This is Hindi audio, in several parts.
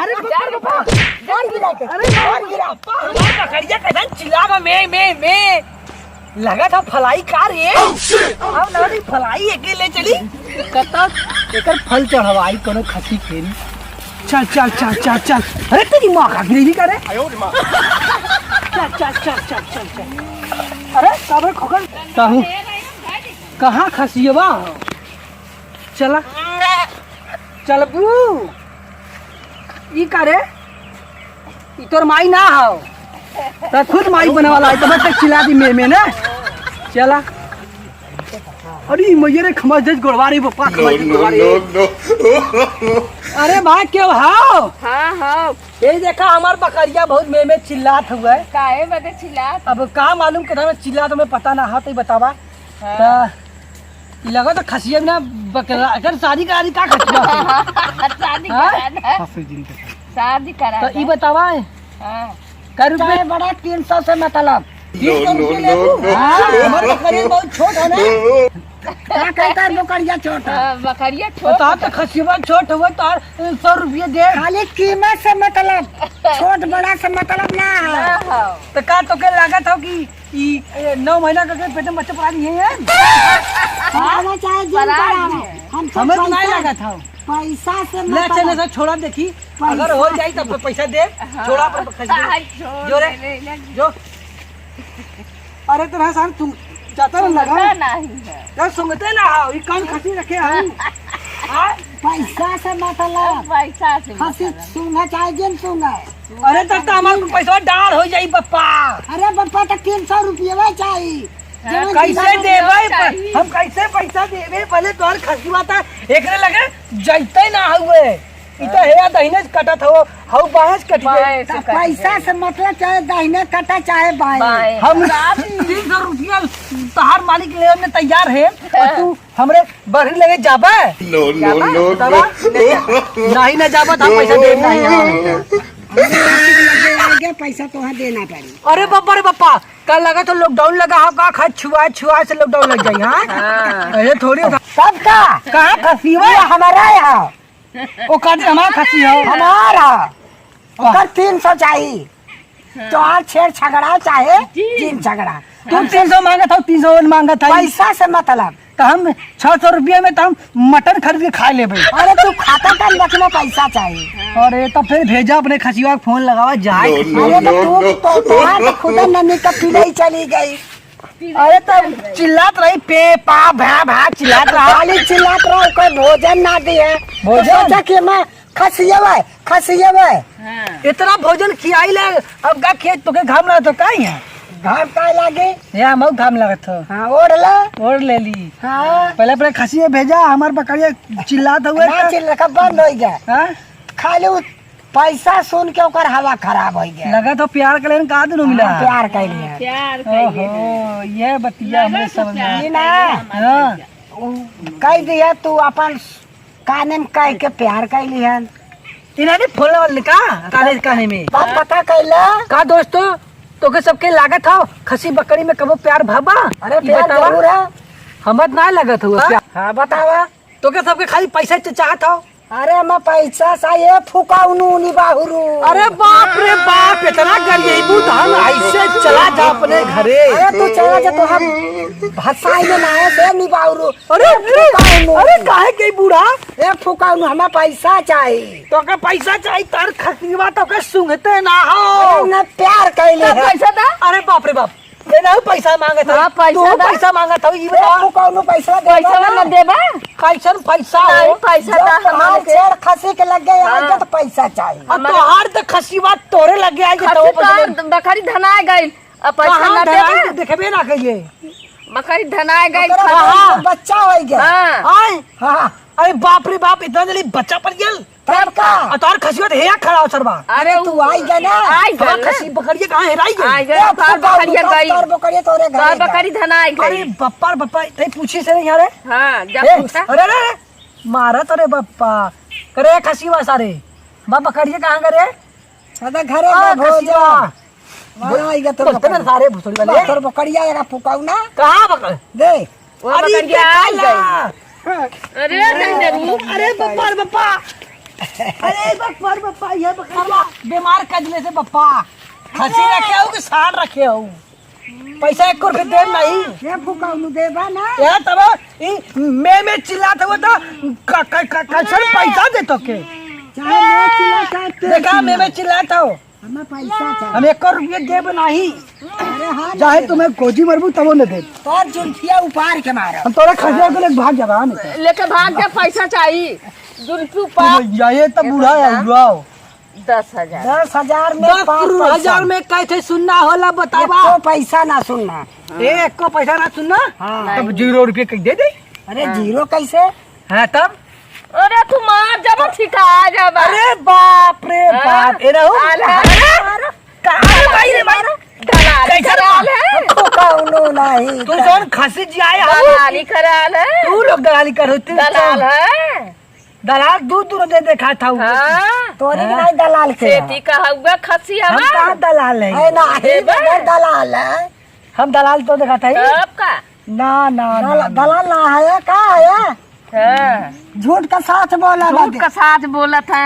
अरे पापा कौन गिरा के? अरे कौन गिरा? बकरिया कैसे चिल्लावा मैं लगा था फलाई कार ये अब ना फलाई अकेले चली कता एकर फल चढ़वाई कोनो खसी खेरी चल चल चल चल चल अरे तेरी माँ का गिरी करे चल चल चल चल चल चल अरे काबर खोकर कहूँ कहाँ खसियवा चला चल बू ई करे ई तोर माई ना हो तो खुद माई बने वाला है तब तक चिल्ला दी में ना चला अरे मयरे खमज दे गोड़वारी पप्पा खमज गोड़वारी अरे भाई क्यों हां हां ये देखा हमार बकरिया बहुत में चिल्लात हुआ है काहे बदे चिल्लात अब का मालूम कितना में चिल्ला तुम्हें पता ना हा तो बतावा लगा तो खसिया ना बकरा अगर शादी करा का खसिया शादी करा तो ई बतावा हां कर रुपए बड़ा 300 से मतलब 300 रुपए ले हमारे बकरिया बहुत छोट है ना क्या कहता है बकरिया छोटा? बकरिया बता तो खसिया छोट हुआ तो 100 रुपये दे खाली कीमत से मतलब छोट बड़ा से मतलब ना है। तो का तो के लागत हो कि ई 9 महीना का पेट में बच्चा पड़ा नहीं है खाना चाहे जिन करावे हमें तो नहीं लागत हो पैसा से ले चले मतलब तो छोड़ा देखी अगर हो जाए तो पैसा दे छोड़ा पर खसिया जो रे जो अरे तो हसन तुम जाता ना लगा नहीं है तो सुनते ना हो ये कौन खसी रखे हम पैसा से मतलब पैसा से खसी सुंगा चाहे जिन सुंगा। अरे तब तो हमारे को पैसा डाल हो जाई बप्पा अरे बप्पा तो 300 रुपये चाहिए कैसे देवे हम कैसे पैसा देवे पहले तोहर खसी बाता एकरे लगे जैते ना हुए इ तो हे दहिने कटत हो हौ बाहस कट गए पैसा से मतलब चाहे दाहिने कटा चाहे बाएं हम 300 रुपया तहार मालिक ले में तैयार है और तू हमरे बरही लगे जाबा No, no, no, no. नहीं ना जाबा तो पैसा दे नहीं आगे पैसा तो देना पड़ी। अरे बापा कल लगा तो लॉकडाउन लगा हो का खा छुआ से लॉकडाउन लग जाई हां अरे थोड़ी सबका कहां खसी हो हमारा यहाँ ओ का हमारा खसी हो हमारा ओकर 300 चाहिए तो आज छेड़ झगड़ा चाहे तीन झगड़ा तू 300 मांगा था 300 मांगा था पैसा से मतलब तो हम 600 रुपया में तो हम मटन खरीद के खा लेबे अरे तू खाता कर रखना पैसा चाहिए। अरे तो फिर भेजा अपने खसिया को फोन लगावा जाए अरे तो तू तो खुद नन्ही का पिलाई चली गई। अरे तो चिल्लात रही पे पा भा चिल्लात रहा खाली चिल्लात रहो कोई भोजन ना दिए भोजन कि मैं खसिया इतना भोजन खियाई ले अब का खेत तो के घाम लगा तो काई है घाम का लागे या मऊ घाम लगत हो हाँ ओढ़ला ओढ़ ले ली हाँ पहले अपने खसिया भेजा हमार बकरिया चिल्लात हुए ना चिल्ला बंद हो गया हां खाली पैसा सुन के ओकर हवा खराब हो गया लगा तो प्यार के लेन का दिन मिला प्यार कर लिया प्यार ओहो ये बतिया हमने समझ में ना हां कह दिया तू अपन काने में कह के प्यार कर लिया इन्होंने फोन वाले का कॉलेज काने में बात पता कैला का दोस्तों तो के सबके लागत हो खसी बकरी में कबो प्यार भाबा अरे प्यार जरूर है हमर ना लागत हुआ प्यार हाँ बतावा तो के सबके खाली पैसा चाहत हो अरे मैं पैसा चाहिए फुकाउनु बाहुरू अरे बाप रे बाप इतना गरीबू धन ऐसे चला जा अपने घरे अरे तू चला जा तो हम भसाई में ना से निबाउरू अरे अरे काहे के बूढ़ा ए फुकाउनु हमें पैसा चाहिए तो के पैसा चाहिए तार खसीवा तो के सुंघते ना हो ना प्यार कैले पैसा दा अरे बाप रे बाप ये ना पैसा मांगे था हाँ, पैसा तू दा। पैसा मांगा था ये बता फुकाउनु पैसा पैसा ना देबा कैसन पैसा नहीं हो पैसा दा हमारे छेड़ खसी के लग गए आज तो पैसा चाहिए अब तोहार तो खसीवा तोरे लग गया कि तो पैसा तो बकरी धनाए गई अब पैसा कहां ना धराई देबा देखबे ना कइले बकरी धनाए गई ओकरा बच्चा हो गया हां आए हाँ अरे बाप रे बाप इतना जल्दी बच्चा पड़ गया तब का और तार खसीवा तो हेया खड़ा हो सरबा अरे तू आई गया ना आई हमार गई खसी बकरिया कहां हेराई आई गई गई तार बकरिया गई तार बकरिया तोरे घर तार बकरी धनाए अरे गई बप्पा ते पूछी से नहीं यार हां जब ए, पूछा अरे अरे मारत अरे बप्पा करे खसीवा सारे बा बकरिया कहां करे सदा घरे आ, में भोजा खसीवा वहां आई गया तो बोलते ना सारे भुसड़ी वाले तोर बकरिया एरा फुकाऊ ना कहां बकर दे वो बकरिया आई गई गई अरे नहीं अरे बप्पा अरे बप्पर बप्पा ये बकरा बीमार कजले से बप्पा खसी रखे हो कि साड़ रखे हो पैसा 1 रुपया दे नहीं ये फुकाउनु देबा ना ये तब मैं चिल्लात हो तो कैसे पैसा दे तो के चाहे मैं चिल्ला चाहे देखा मैं चिल्लात हो हमें पैसा चाहिए। हम 1 रुपया देब नहीं अरे हाँ चाहे तुम्हें गोजी मरबू तब न दे तो जुल्फिया उपार के मारो हम तोरा खसिया को लेके भाग जाबा नहीं लेके भाग जा, पैसा चाहिए जुल्फी पा ये तो बूढ़ा है बुढ़ाओ 10,000 10,000 में 10,000 में कैसे सुनना होला बतावा तो पैसा ना सुनना। एक को पैसा ना सुनना हाँ। तब 0 रुपये कहीं दे दे अरे जीरो कैसे? हाँ तब अरे तू मार जब ठिका जब अरे बाप रे बाप ए रहू कहां भाई रे भाई दलाली कराल है, फुकाउनु नहीं तू कौन खसी जी आया दलाली कराल है, तू लोग दलाली कर दलाल है। दलाल दूर दे देखा था हाँ तोरी के नहीं दलाल के खेती का हुआ खसी हम हमार कहाँ दलाल है है ना ही बगैर दलाल है। हम दलाल तो देखा था तब का ना ना दलाल ना है का है हाँ झूठ का साथ बोला झूठ का साथ बोला था,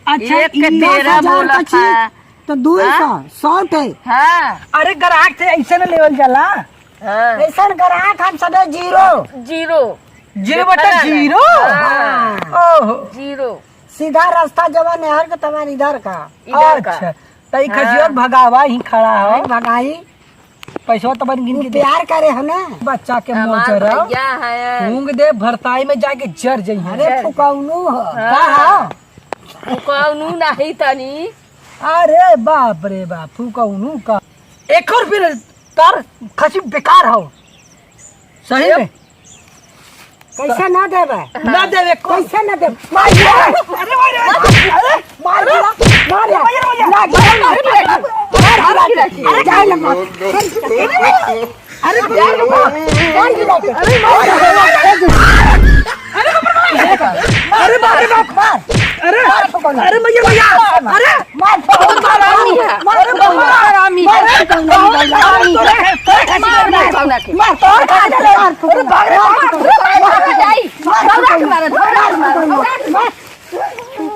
अच्छा, एक के 13 बोला था। तो 200 पे हाँ अरे ग्राहक से ऐसे न लेवल जाला हाँ ऐसा ग्राहक हम सबे जीरो 0/0 हाँ। ओहो 0 सीधा रास्ता जवा नहर का तमन इधर का इधर का अच्छा तई खसिया भगावा ही खड़ा है हो भगाई पैसा तो बन गिन के दे प्यार करे है ना बच्चा के हमार मोचरा भैया है मूंग दे भरताई में जाके जर जई अरे फुकाउनु है हाँ। कौनू नहीं तनी अरे बाप रे बाप फूकौनु का 1 रुपया तार खसी बेकार हो सही में कैसे ना देवे ना देवे को कैसे ना दे मार दिया अरे अरे मार दिया मार दिया ना गिरा अरे जाए लगा अरे जाए लगा अरे बाप रे बाप अरे अरे भैया अरे मार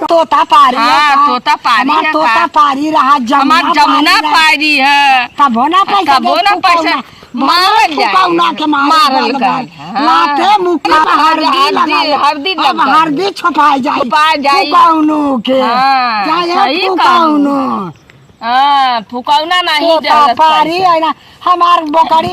तोता पारी हाँ, तोता पारी है तोता का। पारी रहा हमार जमुना पारी है तब होना पैसा तब होना पैसा मारल जाए फुकाउना के मारल जाए लाते मुक्का हल्दी लग अब हल्दी छुपाई जाए छुपाई जाए। फुकाउनु के हाँ, चाहे सही फुकाउनु हाँ फुकौना नहीं तोता पारी है ना हमार बकरी